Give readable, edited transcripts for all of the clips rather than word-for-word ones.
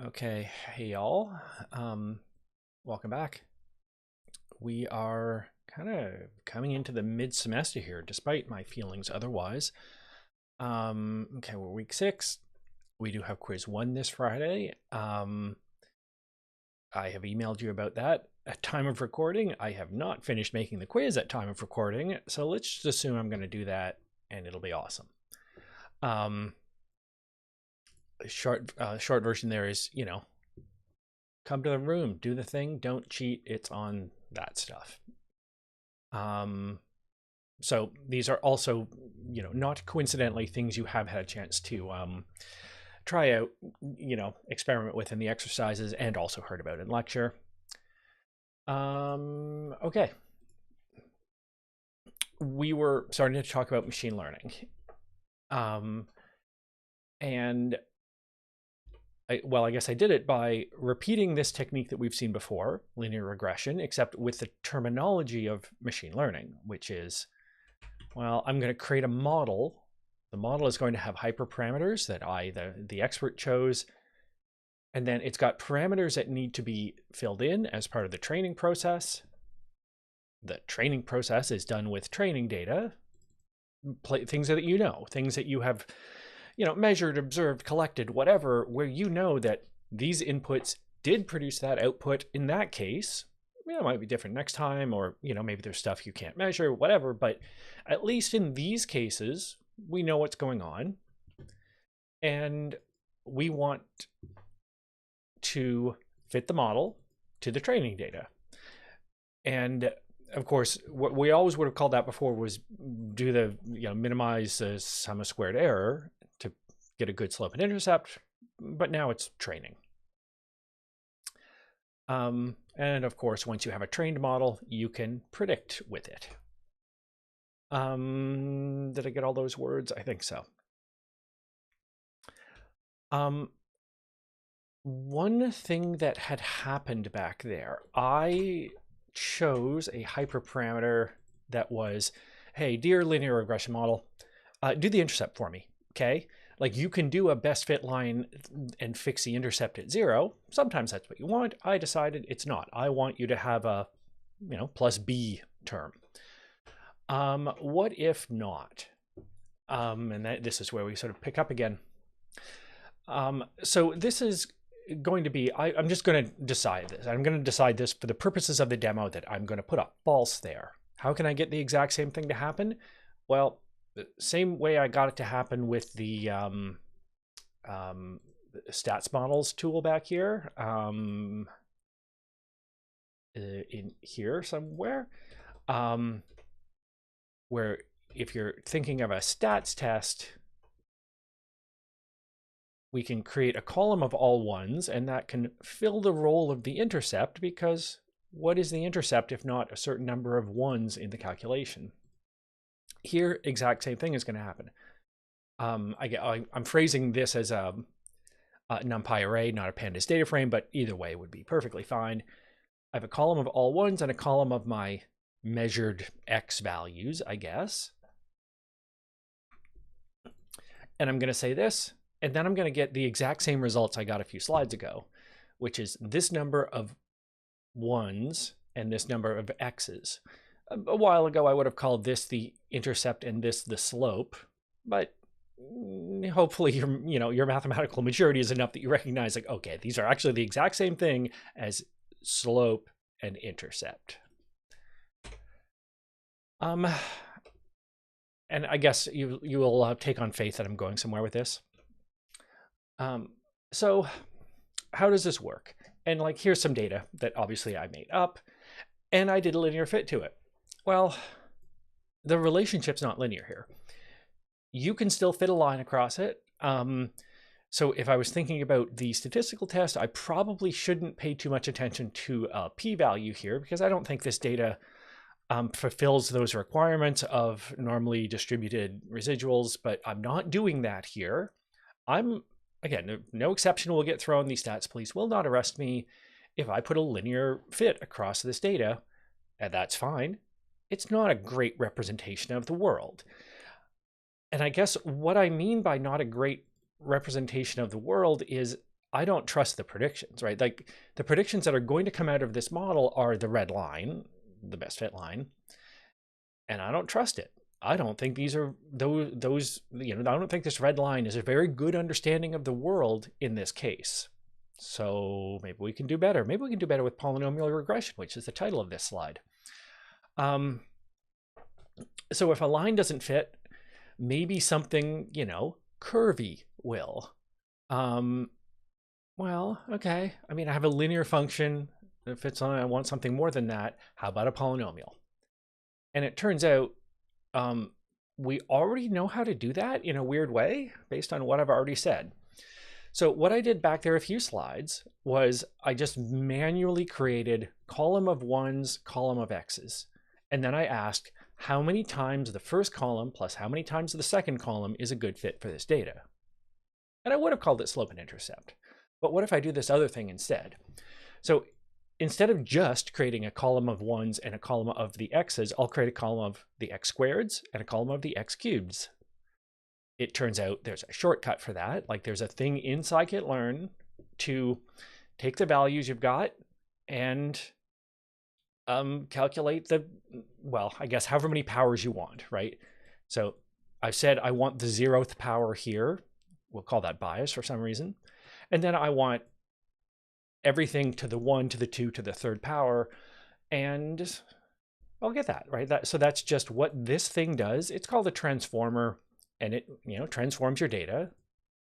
Okay, hey y'all. Welcome back. We are kind of coming into the mid-semester here, despite my feelings otherwise. Okay, we're week 6. We do have quiz 1 this Friday. I have emailed you about that at time of recording. I have not finished making the quiz at time of recording, so let's just assume I'm going to do that, and it'll be awesome. Short version there is, come to the room, do the thing, don't cheat. It's on that stuff. So these are also, not coincidentally things you have had a chance to try out, experiment with in the exercises and also heard about in lecture. Okay. We were starting to talk about machine learning. And I guess I did it by repeating this technique that we've seen before, linear regression, except with the terminology of machine learning, which is, well, I'm going to create a model. The model is going to have hyperparameters that the expert, chose, and then it's got parameters that need to be filled in as part of the training process. The training process is done with training data, things that things that you have measured, observed, collected, whatever, where that these inputs did produce that output in that case. It might be different next time, or, maybe there's stuff you can't measure, whatever, but at least in these cases, we know what's going on. And we want to fit the model to the training data. And of course, what we always would have called that before was do the, minimize the sum of squared error to get a good slope and intercept, but now it's training. And of course, once you have a trained model, you can predict with it. Did I get all those words? I think so. One thing that had happened back there, I chose a hyperparameter that was, hey, dear linear regression model, do the intercept for me, okay? Like, you can do a best fit line and fix the intercept at 0. Sometimes that's what you want. I decided it's not. I want you to have a, plus B term. What if not? And this is where we sort of pick up again. So this is going to be, I'm just going to decide this. I'm going to decide this for the purposes of the demo that I'm going to put a false there. How can I get the exact same thing to happen? Well, the same way I got it to happen with the stats models tool back here, in here somewhere, where if you're thinking of a stats test, we can create a column of all ones, and that can fill the role of the intercept, because what is the intercept if not a certain number of ones in the calculation? Here, exact same thing is going to happen. I'm phrasing this as a NumPy array, not a pandas data frame, but either way would be perfectly fine. I have a column of all ones and a column of my measured x values, I guess. And I'm going to say this, and then I'm going to get the exact same results I got a few slides ago, which is this number of ones and this number of x's. A while ago, I would have called this the intercept and this the slope, but hopefully your mathematical maturity is enough that you recognize, like, okay, these are actually the exact same thing as slope and intercept. And I guess you will take on faith that I'm going somewhere with this. So how does this work? And like, here's some data that obviously I made up, and I did a linear fit to it. Well, the relationship's not linear here. You can still fit a line across it. So if I was thinking about the statistical test, I probably shouldn't pay too much attention to a p-value here, because I don't think this data fulfills those requirements of normally distributed residuals, but I'm not doing that here. Again, no exception will get thrown. The stats police will not arrest me if I put a linear fit across this data, and that's fine. It's not a great representation of the world. And I guess what I mean by not a great representation of the world is I don't trust the predictions, right? Like the predictions that are going to come out of this model are the red line, the best fit line, and I don't trust it. I don't think these are those, I don't think this red line is a very good understanding of the world in this case. So maybe we can do better. Maybe we can do better with polynomial regression, which is the title of this slide. So if a line doesn't fit, maybe something, curvy will. Well, okay. I mean, I have a linear function that fits on, I want something more than that. How about a polynomial? And it turns out we already know how to do that in a weird way based on what I've already said. So what I did back there a few slides was I just manually created column of ones, column of x's. And then I asked how many times the first column plus how many times the second column is a good fit for this data. And I would have called it slope and intercept. But what if I do this other thing instead? So instead of just creating a column of ones and a column of the x's, I'll create a column of the x squareds and a column of the x cubeds. It turns out there's a shortcut for that. Like there's a thing in scikit-learn to take the values you've got and calculate the, well, I guess however many powers you want, right? So I've said I want the 0th power here. We'll call that bias for some reason. And then I want everything to the 1, to the 2, to the 3rd power. And I'll get that, right? So that's just what this thing does. It's called a transformer, and it, transforms your data.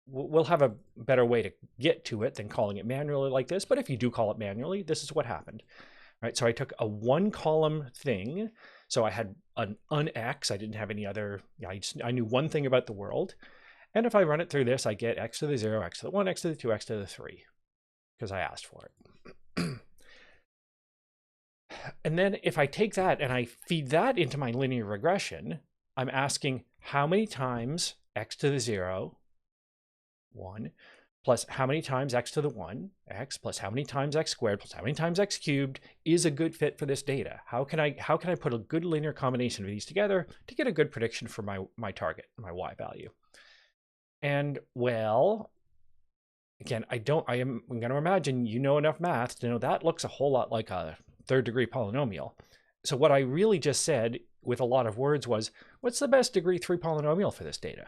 We'll have a better way to get to it than calling it manually like this. But if you do call it manually, this is what happened, right? So I took a 1-column thing. So I had an unx. I didn't have any other, I knew one thing about the world. And if I run it through this, I get x to the 0, x to the 1, x to the 2, x to the 3, because I asked for it. And then if I take that and I feed that into my linear regression, I'm asking how many times x to the 0, 1, plus how many times x to the 1, x, plus how many times x squared, plus how many times x cubed is a good fit for this data. How can I put a good linear combination of these together to get a good prediction for my target, my y value? And well, again, I'm going to imagine you know enough math to know that looks a whole lot like a 3rd degree polynomial. So what I really just said with a lot of words was, what's the best degree 3 polynomial for this data?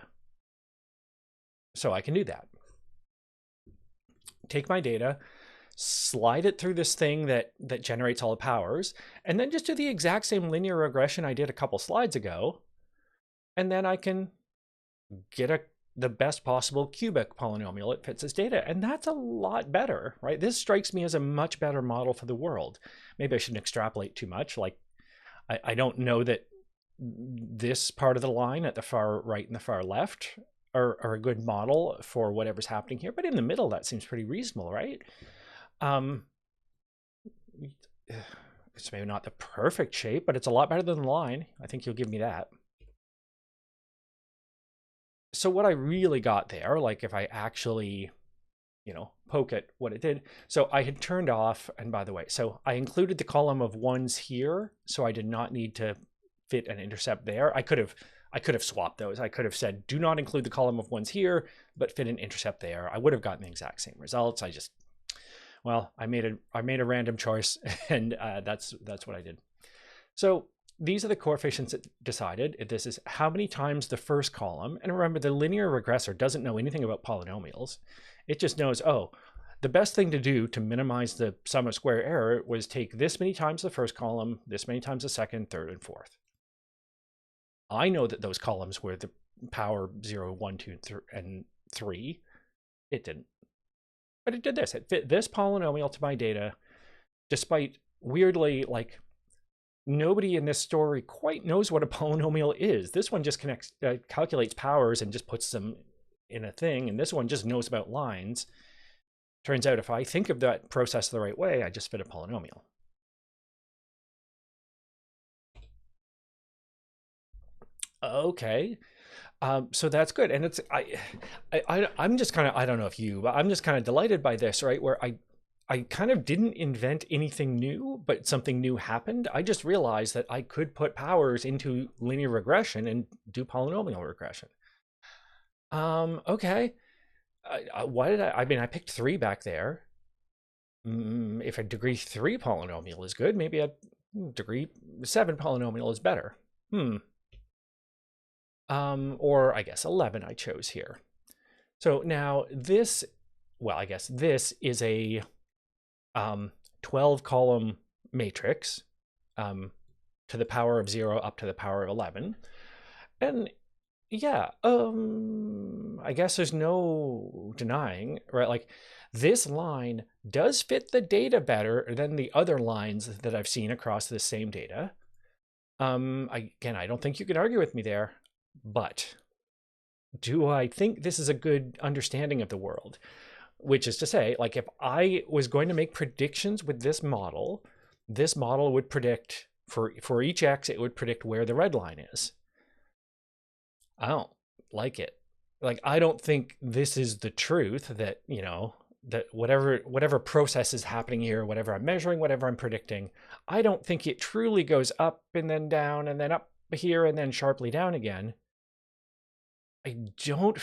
So I can do that. Take my data, slide it through this thing that generates all the powers, and then just do the exact same linear regression I did a couple slides ago. And then I can get the best possible cubic polynomial that fits this data. And that's a lot better, right? This strikes me as a much better model for the world. Maybe I shouldn't extrapolate too much. Like, I don't know that this part of the line at the far right and the far left are a good model for whatever's happening here. But in the middle, that seems pretty reasonable, right? It's maybe not the perfect shape, but it's a lot better than the line. I think you'll give me that. So what I really got there, like if I actually, poke at what it did. So I had turned off, and by the way, so I included the column of ones here, so I did not need to fit an intercept there. I could have swapped those. I could have said, do not include the column of ones here, but fit an intercept there. I would have gotten the exact same results. I made a random choice, and that's what I did. So these are the coefficients that decided. This is how many times the first column. And remember, the linear regressor doesn't know anything about polynomials. It just knows, oh, the best thing to do to minimize the sum of square error was take this many times the first column, this many times the second, third, and fourth. I know that those columns were the power 0, 1, 2, and 3. It didn't. But it did this. It fit this polynomial to my data, despite weirdly, like, nobody in this story quite knows what a polynomial is. This one just calculates powers and just puts them in a thing, and this one just knows about lines. Turns out if I think of that process the right way, I just fit a polynomial. Okay, so that's good, and it's I'm just kind of, I don't know if you, but I'm just kind of delighted by this, right? Where I kind of didn't invent anything new, but something new happened. I just realized that I could put powers into linear regression and do polynomial regression. Okay. Why did I mean, I picked 3 back there. If a degree 3 polynomial is good, maybe a degree 7 polynomial is better. Or I guess 11 I chose here. So now this, well, I guess this is a 12 column matrix to the power of 0 up to the power of 11. And yeah, I guess there's no denying, right? Like this line does fit the data better than the other lines that I've seen across the same data. Again, I don't think you can argue with me there, but do I think this is a good understanding of the world? Which is to say, like if I was going to make predictions with this model would predict for each x, it would predict where the red line is. I don't like it. Like, I don't think this is the truth that, you know, that whatever process is happening here, whatever I'm measuring, whatever I'm predicting, I don't think it truly goes up and then down and then up here and then sharply down again. I don't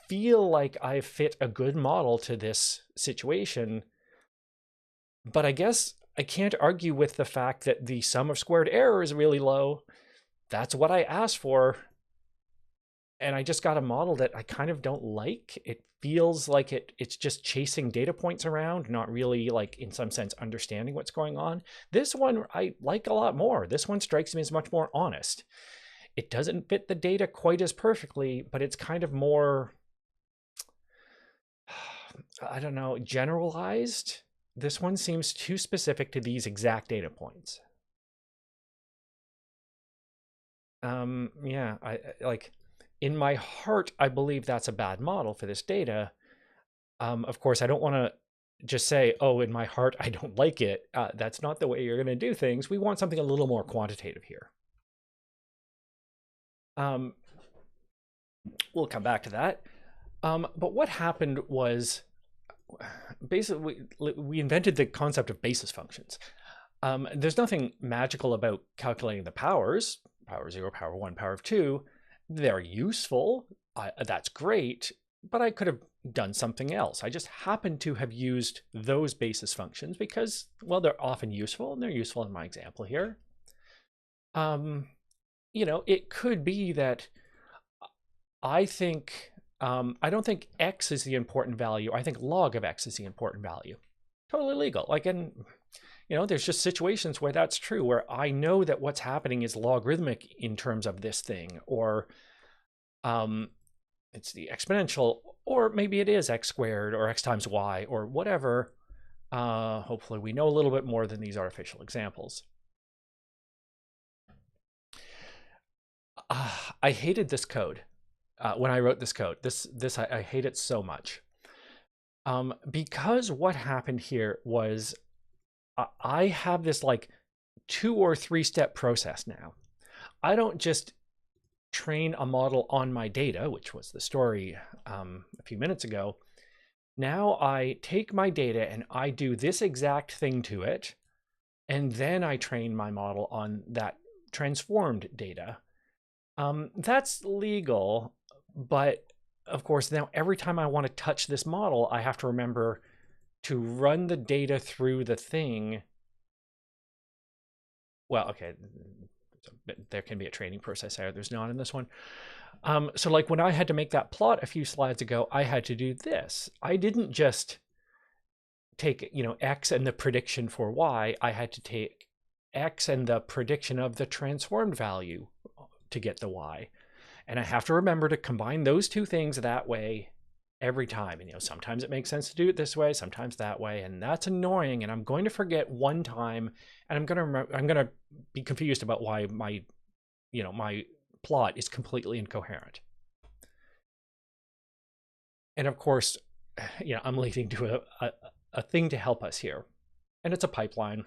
feel like I fit a good model to this situation. But I guess I can't argue with the fact that the sum of squared error is really low. That's what I asked for. And I just got a model that I kind of don't like. It feels like it's just chasing data points around, not really, like, in some sense, understanding what's going on. This one I like a lot more. This one strikes me as much more honest. It doesn't fit the data quite as perfectly, but it's kind of more, I don't know, generalized. This one seems too specific to these exact data points. Yeah, I like, in my heart, I believe that's a bad model for this data. Of course, I don't want to just say, oh, in my heart, I don't like it. That's not the way you're going to do things. We want something a little more quantitative here. We'll come back to that. But what happened was, basically, we invented the concept of basis functions. There's nothing magical about calculating the powers, power 0, power 1, power of 2. They're useful. That's great. But I could have done something else. I just happen to have used those basis functions because, well, they're often useful, and they're useful in my example here. You know, it could be that I think, I don't think x is the important value. I think log of x is the important value. Totally legal. Like, and, you know, there's just situations where that's true, where I know that what's happening is logarithmic in terms of this thing, or it's the exponential, or maybe it is x squared or x times y or whatever. Hopefully we know a little bit more than these artificial examples. I hated this code when I wrote this code. I hate it so much. Because what happened here was I have this like 2 or 3 step process now. I don't just train a model on my data, which was the story a few minutes ago. Now I take my data and I do this exact thing to it, and then I train my model on that transformed data. That's legal, but of course now every time I want to touch this model, I have to remember to run the data through the thing. Well, okay, there can be a training process there. There's not in this one. So like when I had to make that plot a few slides ago, I had to do this. I didn't just take, you know, x and the prediction for y. I had to take x and the prediction of the transformed value to get the y. And I have to remember to combine those two things that way every time. And, you know, sometimes it makes sense to do it this way, sometimes that way, and that's annoying. And I'm going to forget one time, and I'm going to be confused about why my plot is completely incoherent. And of course, you know, I'm leading to a thing to help us here, and it's a pipeline.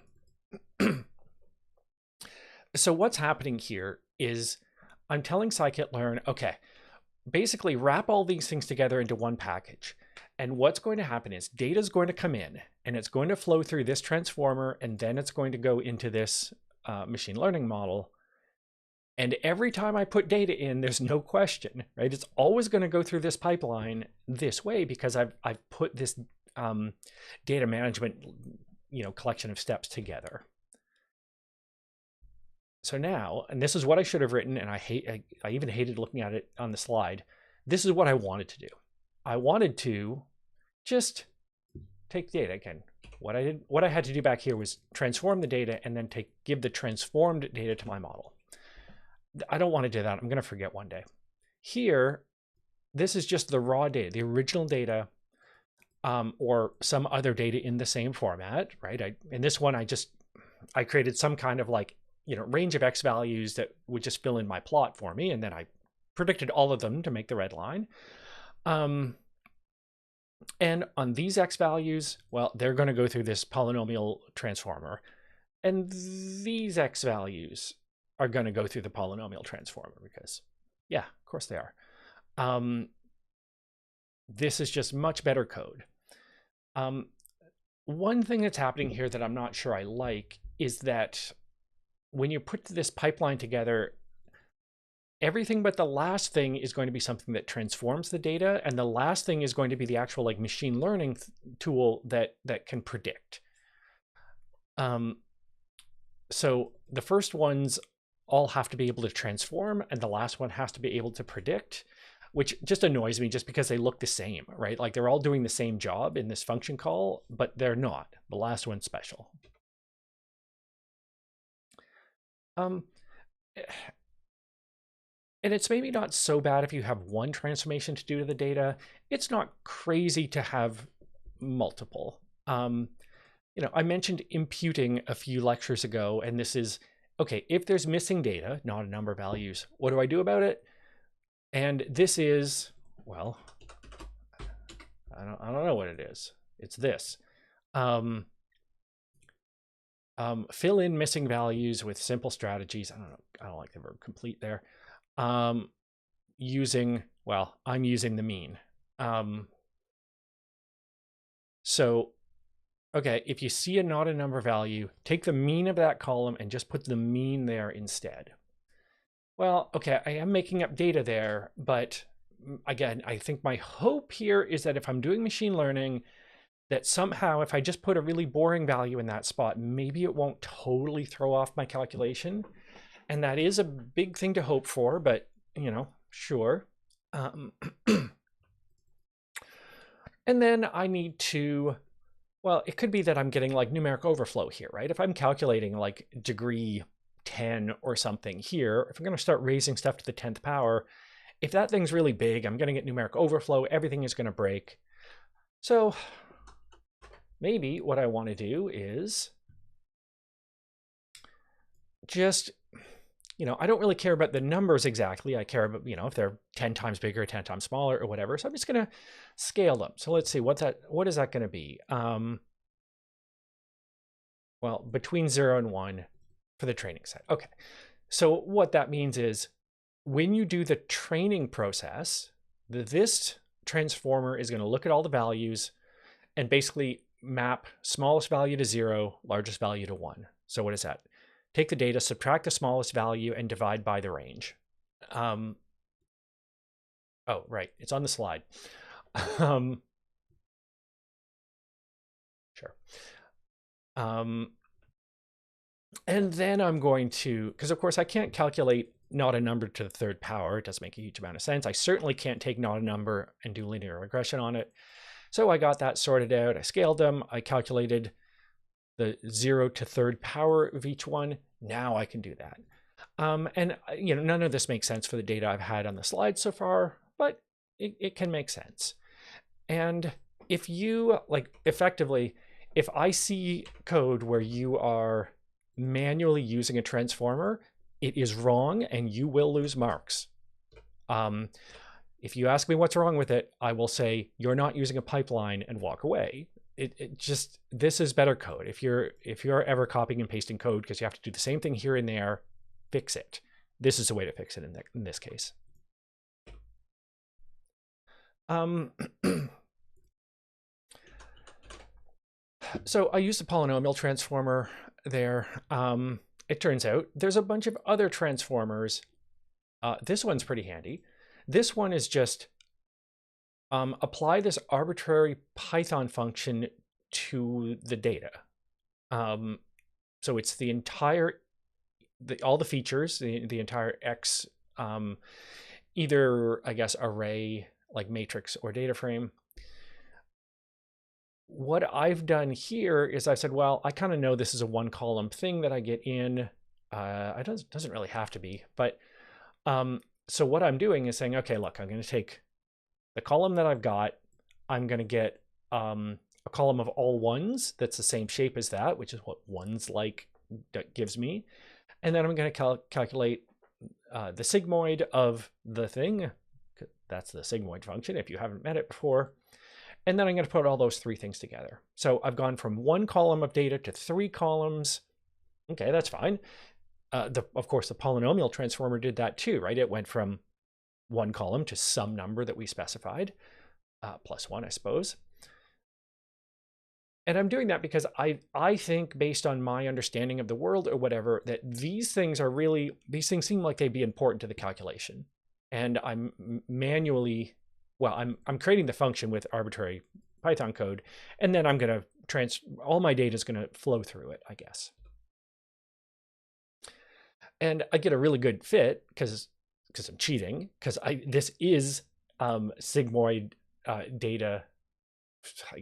So what's happening here is I'm telling scikit-learn, okay, basically wrap all these things together into one package. And what's going to happen is data is going to come in, and it's going to flow through this transformer, and then it's going to go into this machine learning model. And every time I put data in, there's no question, right? It's always going to go through this pipeline this way because I've put this data management, collection of steps together. So now, and this is what I should have written, and I even hated looking at it on the slide. This is what I wanted to do. I wanted to just take data again. What I had to do back here was transform the data and then give the transformed data to my model. I don't want to do that. I'm going to forget one day. Here, this is just the raw data, the original data, or some other data in the same format, right? In this one, I created some kind of range of X values that would just fill in my plot for me. And then I predicted all of them to make the red line. And on these X values, well, they're going to go through this polynomial transformer. And these X values are going to go through the polynomial transformer because, yeah, of course they are. This is just much better code. One thing that's happening here that I'm not sure I like is that when you put this pipeline together, everything but the last thing is going to be something that transforms the data, and the last thing is going to be the actual machine learning tool that can predict. So the first ones all have to be able to transform, and the last one has to be able to predict, which just annoys me just because they look the same, right? Like they're all doing the same job in this function call, but they're not. The last one's special. And it's maybe not so bad if you have one transformation to do to the data. It's not crazy to have multiple. I mentioned imputing a few lectures ago, and this is, okay, if there's missing data, not a number of values, what do I do about it? And this is, well, I don't know what it is. It's this. Fill in missing values with simple strategies. I don't know. I don't like the verb complete there. I'm using the mean. So, okay, if you see a not a number value, take the mean of that column and just put the mean there instead. Well, okay, I am making up data there, but again, I think my hope here is that if I'm doing machine learning, that somehow if I just put a really boring value in that spot, maybe it won't totally throw off my calculation. And that is a big thing to hope for, but sure. And then I need to, well, it could be that I'm getting numeric overflow here, right? If I'm calculating degree 10 or something here, if I'm going to start raising stuff to the 10th power, if that thing's really big, I'm going to get numeric overflow, everything is going to break. So maybe what I want to do is just, I don't really care about the numbers exactly. I care about, if they're 10 times bigger, 10 times smaller or whatever. So I'm just going to scale them. So let's see what is that going to be? Well, between 0 and 1 for the training set. Okay. So what that means is when you do the training process, this transformer is going to look at all the values and basically map smallest value to 0, largest value to 1. So what is that? Take the data, subtract the smallest value, and divide by the range. Oh, right. It's on the slide. Sure. And then I'm going to, because of course I can't calculate not a number to the 3rd power. It doesn't make a huge amount of sense. I certainly can't take not a number and do linear regression on it. So I got that sorted out. I scaled them. I calculated the 0 to 3rd power of each one. Now I can do that. And none of this makes sense for the data I've had on the slide so far, but it can make sense. And if you effectively, if I see code where you are manually using a transformer, it is wrong and you will lose marks. If you ask me what's wrong with it, I will say you're not using a pipeline and walk away. This is better code. If you're ever copying and pasting code because you have to do the same thing here and there, fix it. This is the way to fix it in this case. So I used the polynomial transformer there. it turns out there's a bunch of other transformers. This one's pretty handy. This one is just apply this arbitrary Python function to the data. So it's the entire, all the features, the entire X, either, I guess, array, like matrix or data frame. What I've done here is I said, well, I kind of know this is a one column thing that I get in. It doesn't really have to be, but so what I'm doing is saying, okay, look, I'm going to take the column that I've got. I'm going to get a column of all ones that's the same shape as that, which is what ones like gives me. And then I'm going to calculate the sigmoid of the thing. That's the sigmoid function if you haven't met it before. And then I'm going to put all those three things together. So I've gone from one column of data to three columns. Okay, that's fine. Of course, the polynomial transformer did that too, right? It went from one column to some number that we specified, plus one, I suppose. And I'm doing that because I think, based on my understanding of the world or whatever, that these things seem like they'd be important to the calculation. And I'm manually, well, I'm creating the function with arbitrary Python code, and then I'm going to all my data is going to flow through it, I guess. And I get a really good fit because I'm cheating, because this is sigmoid data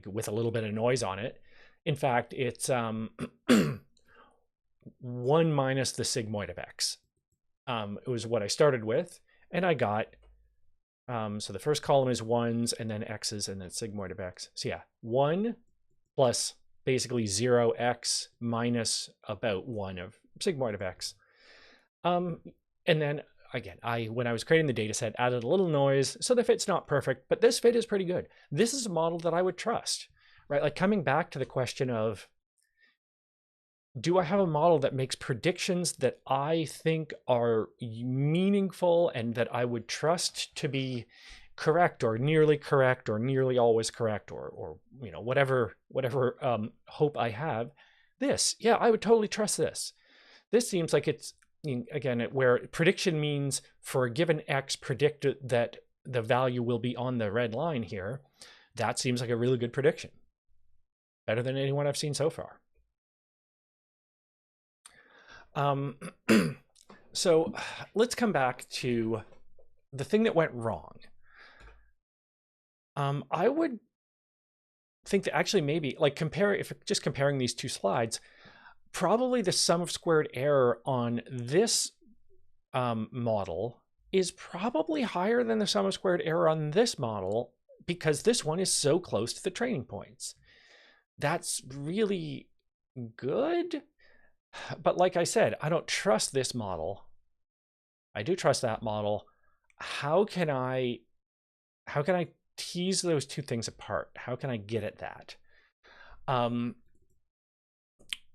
with a little bit of noise on it. In fact, it's 1 minus the sigmoid of x. It was what I started with, and I got, so the first column is ones, and then x's, and then sigmoid of x. So yeah, 1 plus basically 0x minus about 1 of sigmoid of x. And then again, when I was creating the data set, added a little noise, so the fit's not perfect, but this fit is pretty good. This is a model that I would trust, right? Like, coming back to the question of, do I have a model that makes predictions that I think are meaningful and that I would trust to be correct or nearly always correct, or you know, whatever hope I have? Yeah, I would totally trust this. This seems like it's, again, where prediction means for a given x, predict that the value will be on the red line here. That seems like a really good prediction. Better than anyone I've seen so far. So let's come back to the thing that went wrong. I would think that actually maybe, like, just comparing these two slides, probably the sum of squared error on this model is probably higher than the sum of squared error on this model, because this one is so close to the training points. That's really good. But like I said, I don't trust this model. I do trust that model. How can I tease those two things apart? How can I get at that?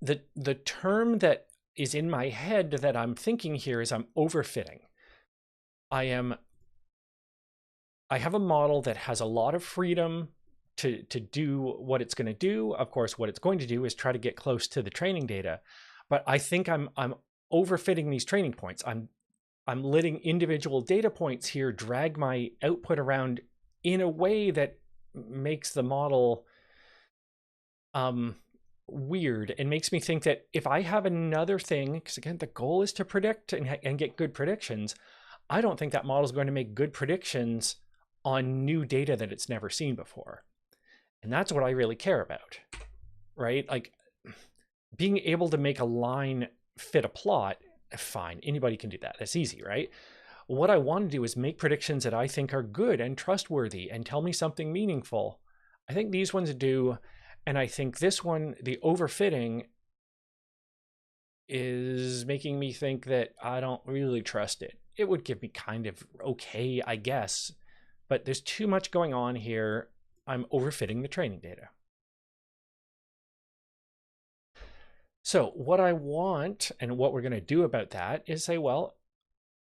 The term that is in my head that I'm thinking here is I'm overfitting. I have a model that has a lot of freedom to do what it's going to do. Of course, what it's going to do is try to get close to the training data, but I think I'm overfitting these training points. I'm letting individual data points here drag my output around in a way that makes the model weird, and makes me think that if I have another thing, because again, the goal is to predict and get good predictions, I don't think that model is going to make good predictions on new data that it's never seen before. And that's what I really care about, right? Like, being able to make a line fit a plot, fine, anybody can do that. That's easy, right? What I want to do is make predictions that I think are good and trustworthy and tell me something meaningful. I think these ones do. And I think this one, the overfitting, is making me think that I don't really trust it. It would give me kind of okay, I guess, but there's too much going on here. I'm overfitting the training data. So what I want, and what we're going to do about that, is say, well,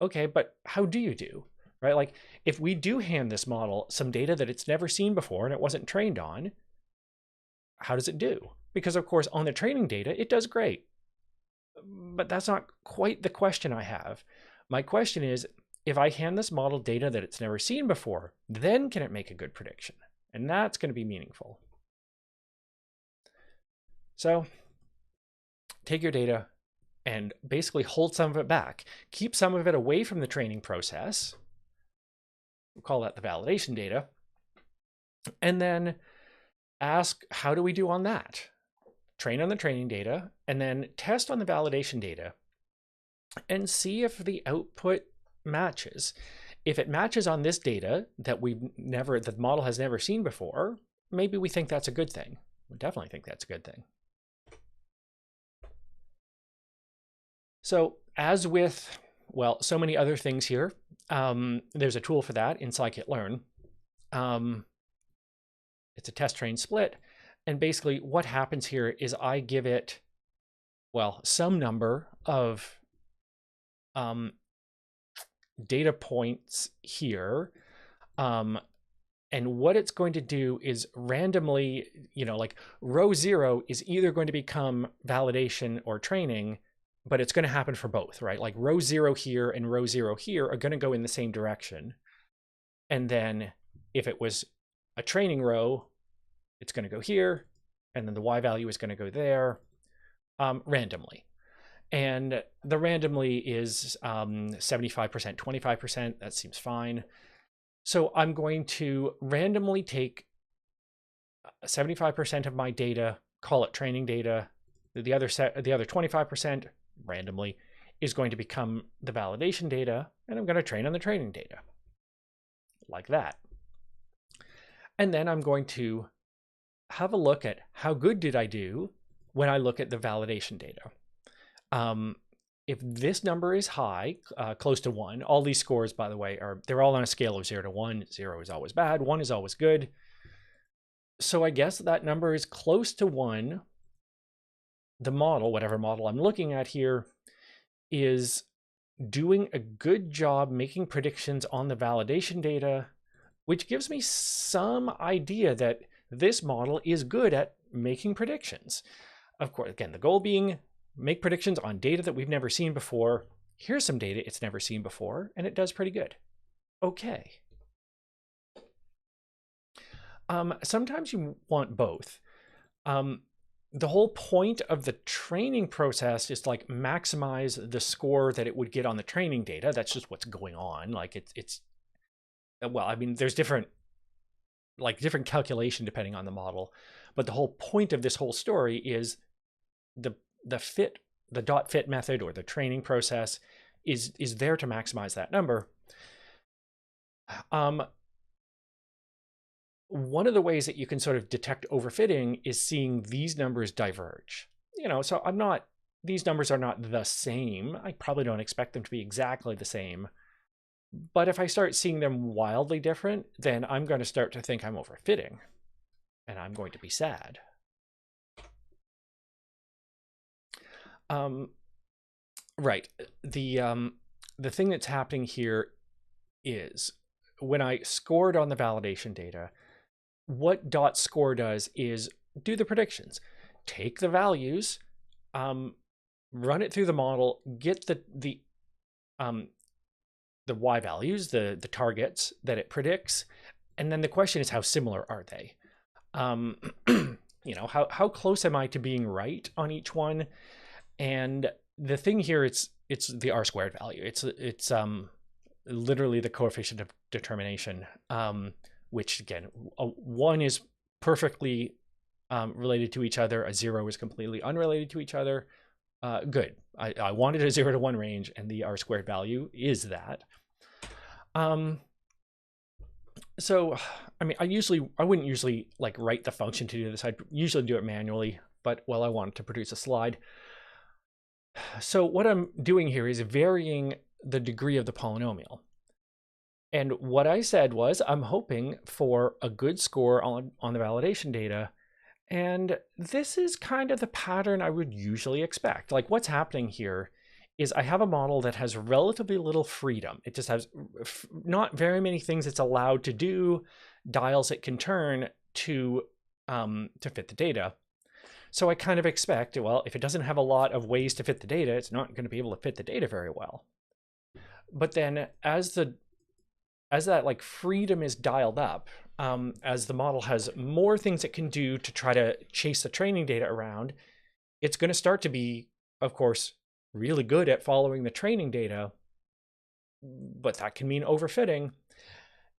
okay, but how do you do, right? Like, if we do hand this model some data that it's never seen before and it wasn't trained on, how does it do? Because of course, on the training data, it does great. But that's not quite the question I have. My question is, if I hand this model data that it's never seen before, then can it make a good prediction? And that's going to be meaningful. So take your data and basically hold some of it back. Keep some of it away from the training process. We'll call that the validation data. And then ask, how do we do on that? Train on the training data and then test on the validation data and see if the output matches. If it matches on this data that the model has never seen before, maybe we think that's a good thing. We definitely think that's a good thing. So as with, well, so many other things here, there's a tool for that in scikit-learn. It's a test train split. And basically what happens here is I give it, well, some number of data points here. And what it's going to do is randomly, like row 0 is either going to become validation or training, but it's going to happen for both, right? Like row 0 here and row 0 here are going to go in the same direction. And then if it was a training row, it's going to go here, and then the Y value is going to go there randomly. And the randomly is 75%, 25%. That seems fine. So I'm going to randomly take 75% of my data, call it training data. The other 25% randomly is going to become the validation data, and I'm going to train on the training data like that. And then I'm going to have a look at how good did I do when I look at the validation data. If this number is high, close to 1, all these scores, by the way, they're all on a scale of 0 to 1. 0 is always bad, 1 is always good. So I guess that number is close to 1. The model, whatever model I'm looking at here, is doing a good job making predictions on the validation data, which gives me some idea that this model is good at making predictions. Of course, again, the goal being make predictions on data that we've never seen before. Here's some data it's never seen before, and it does pretty good. Okay. Sometimes you want both. The whole point of the training process is to like maximize the score that it would get on the training data. That's just what's going on. Like well, I mean, there's different calculation depending on the model, but the whole point of this whole story is the dot fit method or the training process is there to maximize that number. One of the ways that you can sort of detect overfitting is seeing these numbers diverge. So these numbers are not the same. I probably don't expect them to be exactly the same. But if I start seeing them wildly different, then I'm going to start to think I'm overfitting, and I'm going to be sad. Right. The thing that's happening here is when I scored on the validation data, what dot score does is do the predictions, take the values, run it through the model, get the Y values, the targets that it predicts, and then the question is how similar are they? How close am I to being right on each one? And the thing here, it's the R squared value. It's literally the coefficient of determination, which again, 1 is perfectly related to each other. A 0 is completely unrelated to each other. Good. I wanted a 0 to 1 range, and the R squared value is that. So, I mean, I wouldn't usually like write the function to do this. I'd usually do it manually, but well, I wanted to produce a slide. So what I'm doing here is varying the degree of the polynomial. And what I said was, I'm hoping for a good score on the validation data. And this is kind of the pattern I would usually expect. Like what's happening here is I have a model that has relatively little freedom. It just has not very many things it's allowed to do, dials it can turn to fit the data. So I kind of expect, well, if it doesn't have a lot of ways to fit the data, it's not going to be able to fit the data very well. But then as that like freedom is dialed up, as the model has more things it can do to try to chase the training data around, it's going to start to be, of course, really good at following the training data, but that can mean overfitting.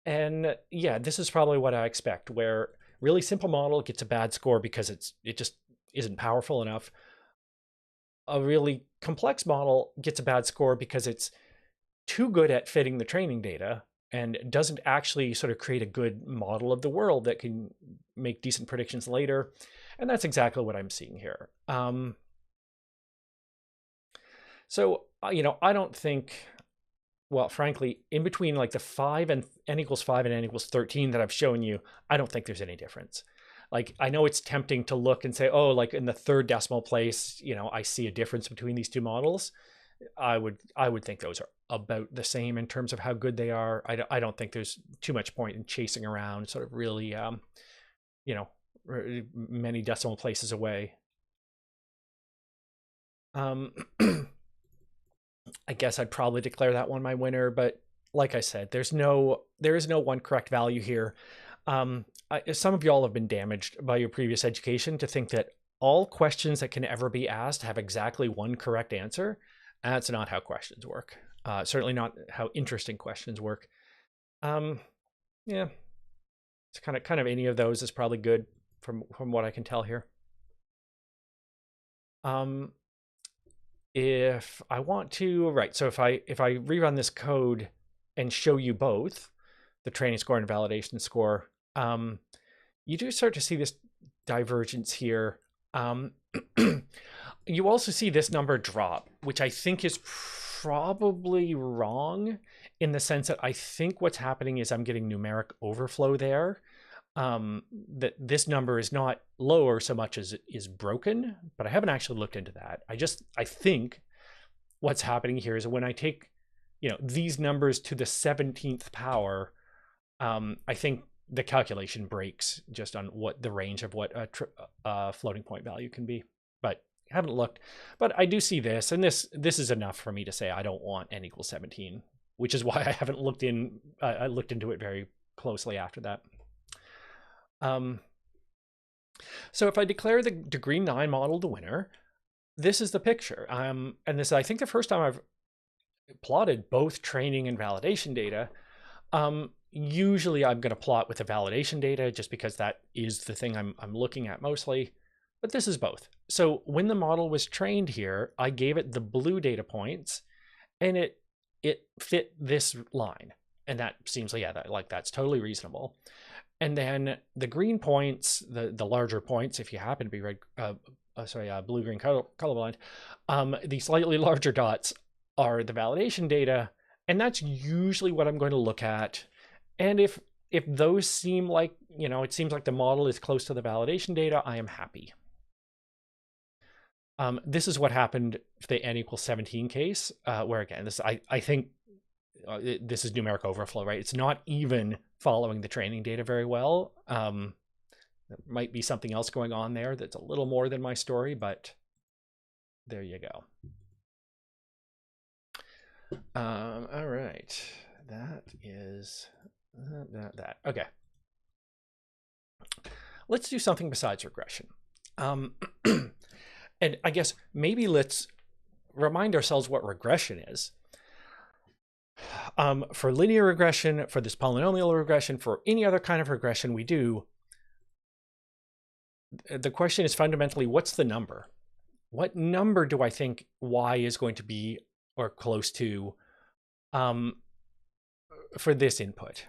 And yeah, this is probably what I expect, where really simple model gets a bad score because it just isn't powerful enough. A really complex model gets a bad score because it's too good at fitting the training data and doesn't actually sort of create a good model of the world that can make decent predictions later. And that's exactly what I'm seeing here. So, I don't think, well, frankly, in between like the 5 and n equals 5 and n equals 13 that I've shown you, I don't think there's any difference. Like, I know it's tempting to look and say, oh, like in the third decimal place, I see a difference between these two models. I would think those are about the same in terms of how good they are. I don't think there's too much point in chasing around sort of really, many decimal places away. I guess I'd probably declare that one my winner, but like I said, there is no one correct value here. Some of y'all have been damaged by your previous education to think that all questions that can ever be asked have exactly one correct answer. That's not how questions work. Certainly not how interesting questions work. Yeah, it's kind of any of those is probably good from what I can tell here. If I want to, right, so if I rerun this code and show you both the training score and validation score, you do start to see this divergence here. You also see this number drop, which I think is probably wrong in the sense that I think what's happening is I'm getting numeric overflow there. That this number is not lower so much as it is broken, but I haven't actually looked into that. I think what's happening here is when I take, these numbers to the 17th power, I think the calculation breaks just on what the range of what a floating point value can be. But I haven't looked, but I do see this, and this is enough for me to say I don't want n equals 17, which is why I haven't looked I looked into it very closely after that. So if I declare the degree 9 model the winner, this is the picture. And this is, I think, the first time I've plotted both training and validation data. Usually I'm going to plot with the validation data just because that is the thing I'm looking at mostly, but this is both. So when the model was trained here, I gave it the blue data points and it fit this line. And that seems like, yeah, that's totally reasonable. And then the green points, the larger points, if you happen to be blue-green colorblind, the slightly larger dots are the validation data, and that's usually what I'm going to look at. And if those seem like, it seems like the model is close to the validation data, I am happy. This is what happened for the n equals 17 case, where again, I think this is numeric overflow, right? It's not even following the training data very well. There might be something else going on there that's a little more than my story, but there you go. All right, that is that. Okay, let's do something besides regression. And I guess maybe let's remind ourselves what regression is. For linear regression, for this polynomial regression, for any other kind of regression we do, the question is fundamentally, what's the number? What number do I think y is going to be or close to for this input?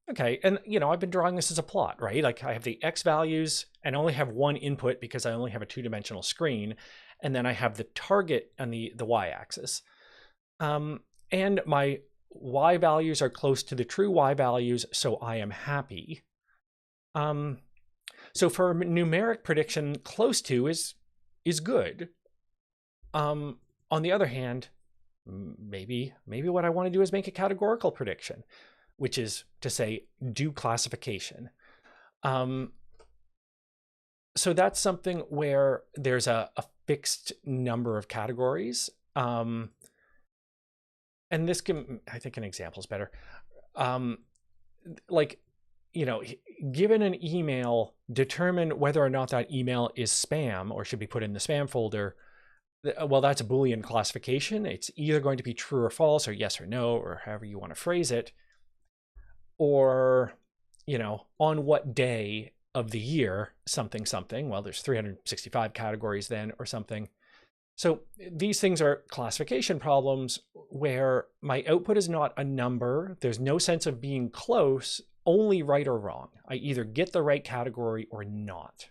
Okay, and I've been drawing this as a plot, right? Like I have the x values and only have one input because I only have a two-dimensional screen, and then I have the target on the y-axis. And my y values are close to the true y values, so I am happy. So for a numeric prediction, close to is good. On the other hand, maybe what I want to do is make a categorical prediction, which is to say, do classification. So that's something where there's a fixed number of categories. And this can, I think an example is better. Um, like, given an email, determine whether or not that email is spam or should be put in the spam folder. Well, that's a Boolean classification. It's either going to be true or false, or yes or no, or however you want to phrase it. Or, on what day of the year, something, something. Well, there's 365 categories then, or something. So these things are classification problems where my output is not a number. There's no sense of being close, only right or wrong. I either get the right category or not.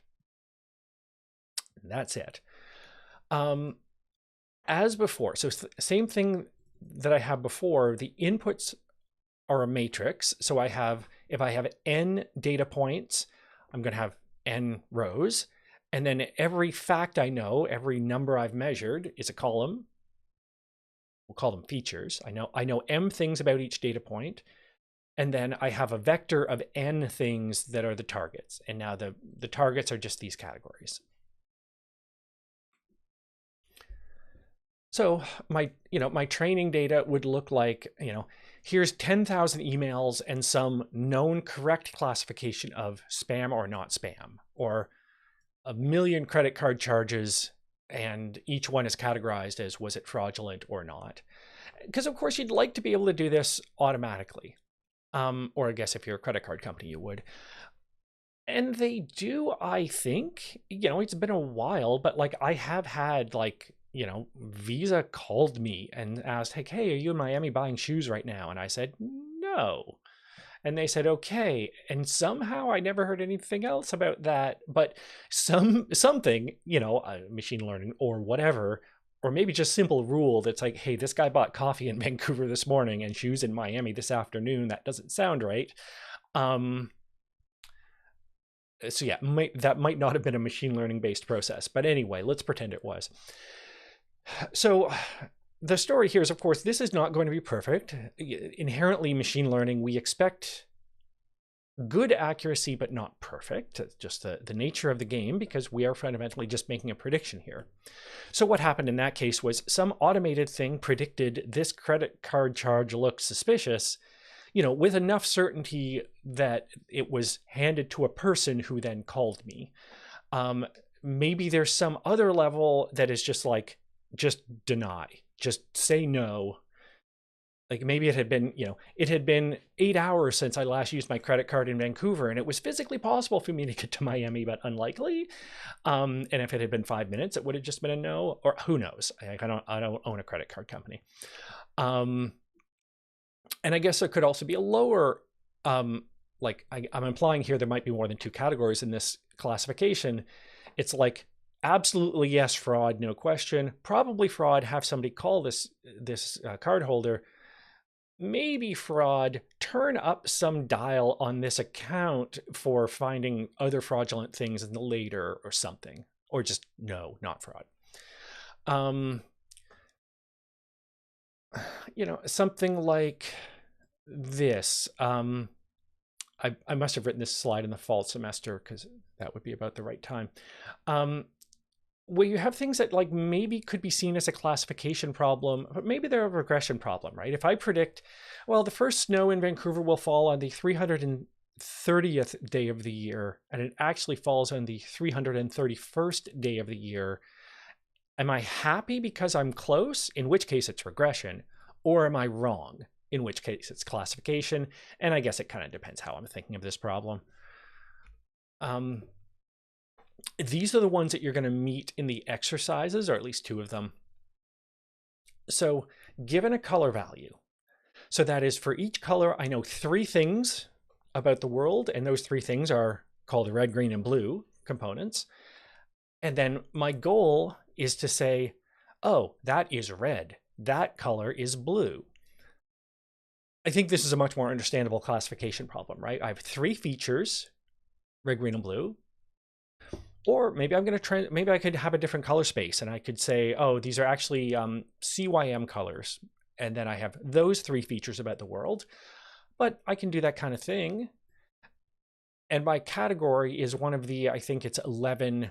That's it. As before, so same thing that I have before, the inputs are a matrix. So if I have n data points, I'm going to have n rows. And then every fact I know, every number I've measured is a column. We'll call them features. I know m things about each data point. And then I have a vector of n things that are the targets. And now the targets are just these categories. So my training data would look like, here's 10,000 emails and some known correct classification of spam or not spam, or 1 million credit card charges, and each one is categorized as was it fraudulent or not. Because of course you'd like to be able to do this automatically. Or I guess if you're a credit card company, you would. And they do, I think. It's been a while, but I have had Visa called me and asked, hey, are you in Miami buying shoes right now? And I said, no. And they said, okay. And somehow I never heard anything else about that, but something, machine learning or whatever, or maybe just simple rule that's like, hey, this guy bought coffee in Vancouver this morning and shoes in Miami this afternoon. That doesn't sound right. So yeah, that might not have been a machine learning based process, but anyway, let's pretend it was. So the story here is, of course, this is not going to be perfect. Inherently, machine learning, we expect good accuracy, but not perfect. It's just the nature of the game, because we are fundamentally just making a prediction here. So what happened in that case was some automated thing predicted this credit card charge looks suspicious, with enough certainty that it was handed to a person who then called me. Maybe there's some other level that is just just deny, just say no. Maybe it had been 8 hours since I last used my credit card in Vancouver, and it was physically possible for me to get to Miami, but unlikely. And if it had been 5 minutes, it would have just been a no, or who knows? I don't own a credit card company. And I guess there could also be a lower, I'm implying here there might be more than 2 categories in this classification. It's absolutely yes, fraud, no question. Probably fraud, have somebody call this card holder. Maybe fraud, turn up some dial on this account for finding other fraudulent things in the later or something. Or just no, not fraud. Something like this. I must have written this slide in the fall semester because that would be about the right time. Where you have things that maybe could be seen as a classification problem, but maybe they're a regression problem, right? If I predict, well, the first snow in Vancouver will fall on the 330th day of the year, and it actually falls on the 331st day of the year, am I happy because I'm close, in which case it's regression, or am I wrong, in which case it's classification? And I guess it kind of depends how I'm thinking of this problem. These are the ones that you're going to meet in the exercises, or at least 2 of them. So given a color value, so that is for each color, I know 3 things about the world, and those 3 things are called red, green, and blue components. And then my goal is to say, oh, that is red. That color is blue. I think this is a much more understandable classification problem, right? I have 3 features, red, green, and blue. Or maybe I'm going to maybe I could have a different color space, and I could say, oh, these are actually CYM colors. And then I have those 3 features about the world. But I can do that kind of thing. And my category is one of the, I think it's 11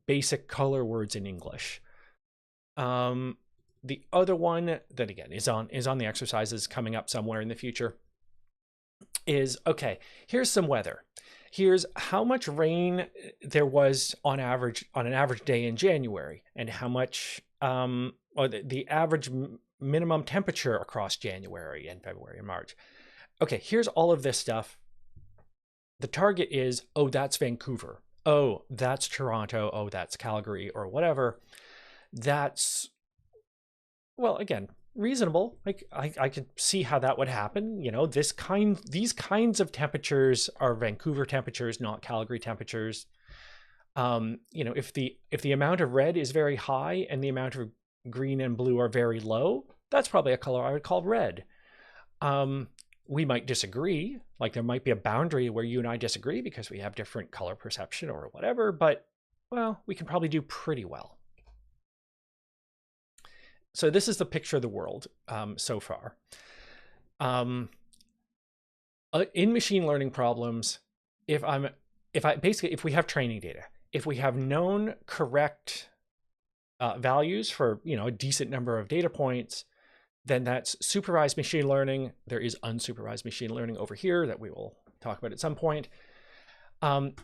basic color words in English. The other one that again is on the exercises coming up somewhere in the future is, okay, here's some weather. Here's how much rain there was on average on an average day in January, and how much or the average minimum temperature across January and February and March. Okay, here's all of this stuff. The target is, oh, that's Vancouver. Oh, that's Toronto. Oh, that's Calgary or whatever. That's, well, again, reasonable. Like I could see how that would happen. You know, these kinds of temperatures are Vancouver temperatures, not Calgary temperatures. You know, if the amount of red is very high and the amount of green and blue are very low, that's probably a color I would call red. We might disagree, like there might be a boundary where you and I disagree because we have different color perception or whatever, but well, we can probably do pretty well. So this is the picture of the world so far. In machine learning problems, if we have training data, if we have known correct values for, you know, a decent number of data points, then that's supervised machine learning. There is unsupervised machine learning over here that we will talk about at some point.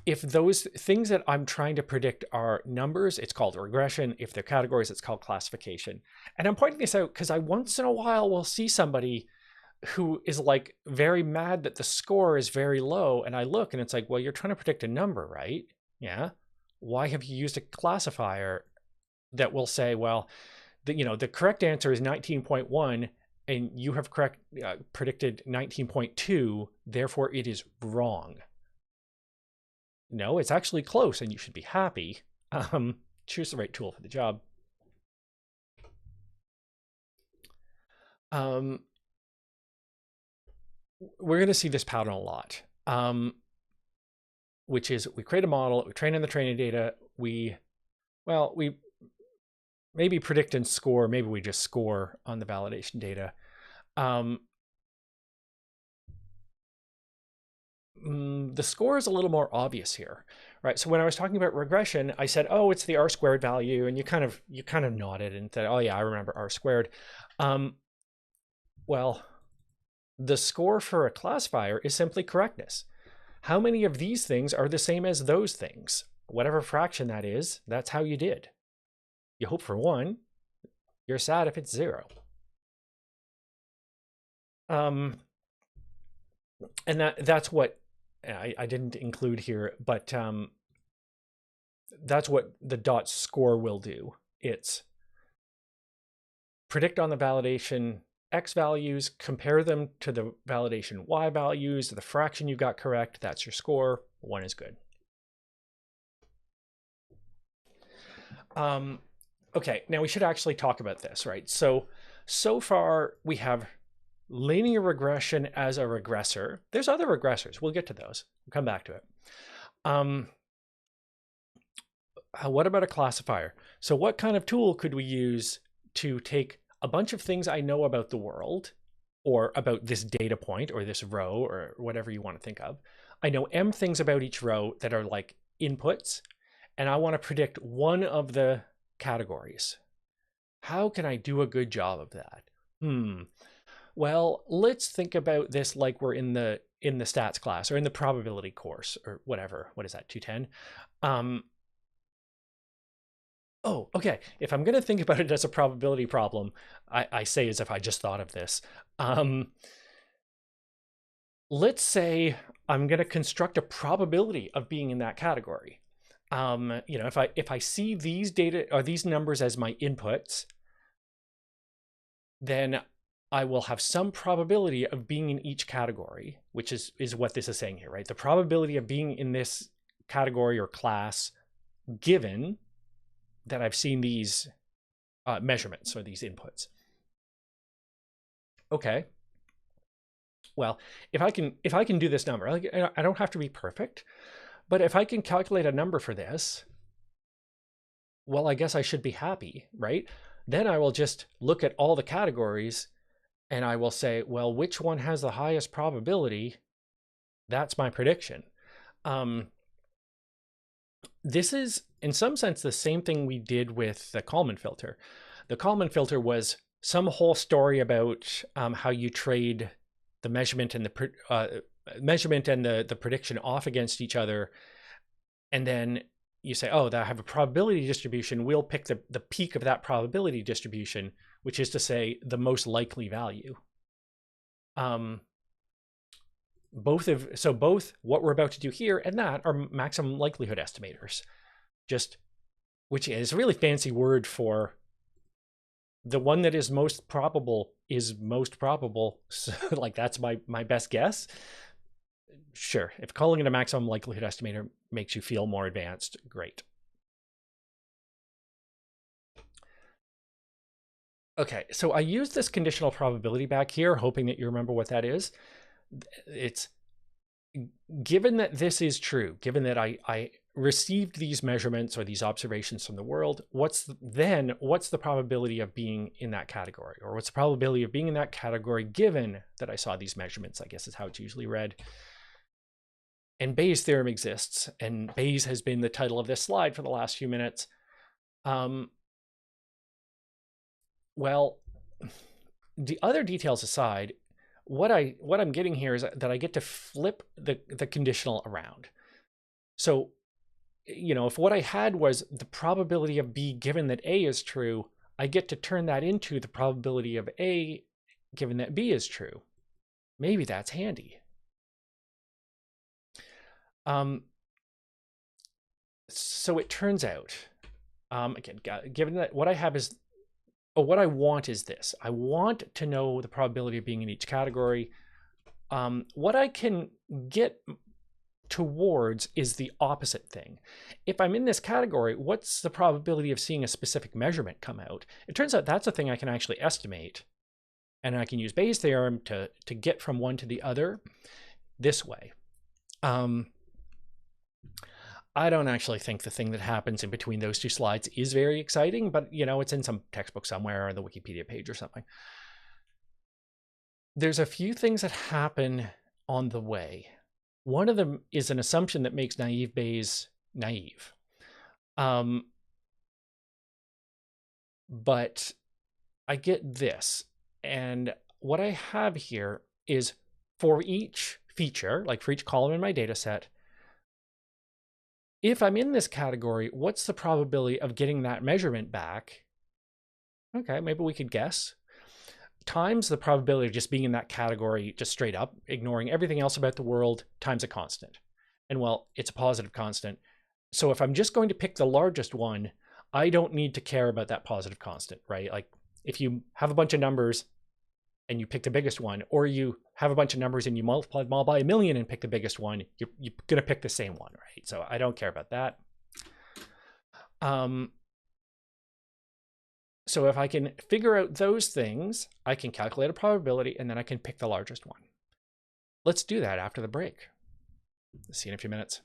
If those things that I'm trying to predict are numbers, it's called regression. If they're categories, it's called classification. And I'm pointing this out because I once in a while will see somebody who is like very mad that the score is very low. And I look and it's like, well, you're trying to predict a number, right? Yeah. Why have you used a classifier that will say, well, the correct answer is 19.1 and you have predicted 19.2, therefore it is wrong. No, it's actually close and you should be happy. Choose the right tool for the job. We're going to see this pattern a lot, which is we create a model, we train on the training data, we maybe predict and score, maybe we just score on the validation data. The score is a little more obvious here, right? So when I was talking about regression, I said, oh, it's the R-squared value. And you kind of nodded and said, oh yeah, I remember R-squared. Well, the score for a classifier is simply correctness. How many of these things are the same as those things? Whatever fraction that is, that's how you did. You hope for 1, you're sad if it's 0. And that's what I didn't include here, but that's what the dot score will do. It's predict on the validation X values, compare them to the validation Y values, the fraction you got correct, that's your score. 1 is good. Okay, now we should actually talk about this, right? So far we have linear regression as a regressor. There's other regressors. We'll get to those. We'll come back to it. What about a classifier? So what kind of tool could we use to take a bunch of things I know about the world or about this data point or this row or whatever you want to think of? I know M things about each row that are like inputs, and I want to predict one of the categories. How can I do a good job of that? Well, let's think about this like we're in the stats class or in the probability course or whatever. What is that, 210? Oh, okay. If I'm going to think about it as a probability problem, I say as if I just thought of this. Let's say I'm going to construct a probability of being in that category. You know, if I see these data or these numbers as my inputs, then I will have some probability of being in each category, which is what this is saying here, right? The probability of being in this category or class, given that I've seen these measurements or these inputs. Okay. Well, if I can do this number, I don't have to be perfect, but if I can calculate a number for this, well, I guess I should be happy, right? Then I will just look at all the categories and I will say, well, which one has the highest probability that's my prediction. This is, in some sense, the same thing we did with the Kalman filter. The Kalman filter was some whole story about how you trade the measurement and the prediction off against each other, and then you say, oh, I have a probability distribution. We'll pick the peak of that probability distribution, which is to say the most likely value. Both what we're about to do here and that are maximum likelihood estimators, which is a really fancy word for the one that is most probable is most probable. So, like, that's my best guess. Sure, if calling it a maximum likelihood estimator makes you feel more advanced, great. Okay, so I used this conditional probability back here, hoping that you remember what that is. It's given that this is true, given that I received these measurements or these observations from the world, what's the probability of being in that category? Or what's the probability of being in that category given that I saw these measurements, I guess is how it's usually read. And Bayes' theorem exists, and Bayes has been the title of this slide for the last few minutes. Well, the other details aside, what I'm getting here is that I get to flip the conditional around. So, if what I had was the probability of B given that A is true, I get to turn that into the probability of A given that B is true. Maybe that's handy. So it turns out, again, given that what I have is, what I want is this. I want to know the probability of being in each category. What I can get towards is the opposite thing. If I'm in this category, what's the probability of seeing a specific measurement come out? It turns out that's a thing I can actually estimate, and I can use Bayes' theorem to get from one to the other this way. I don't actually think the thing that happens in between those two slides is very exciting, but it's in some textbook somewhere or the Wikipedia page or something. There's a few things that happen on the way. One of them is an assumption that makes naive Bayes naive. But I get this, and what I have here is for each feature, like for each column in my data set, if I'm in this category, what's the probability of getting that measurement back? Okay, maybe we could guess. Times the probability of just being in that category, just straight up, ignoring everything else about the world, times a constant. And well, it's a positive constant. So if I'm just going to pick the largest one, I don't need to care about that positive constant, right? Like if you have a bunch of numbers and you pick the biggest one, or you have a bunch of numbers and you multiply them all by 1,000,000 and pick the biggest one, you're going to pick the same one, right? So I don't care about that. So if I can figure out those things, I can calculate a probability, and then I can pick the largest one. Let's do that after the break. See you in a few minutes.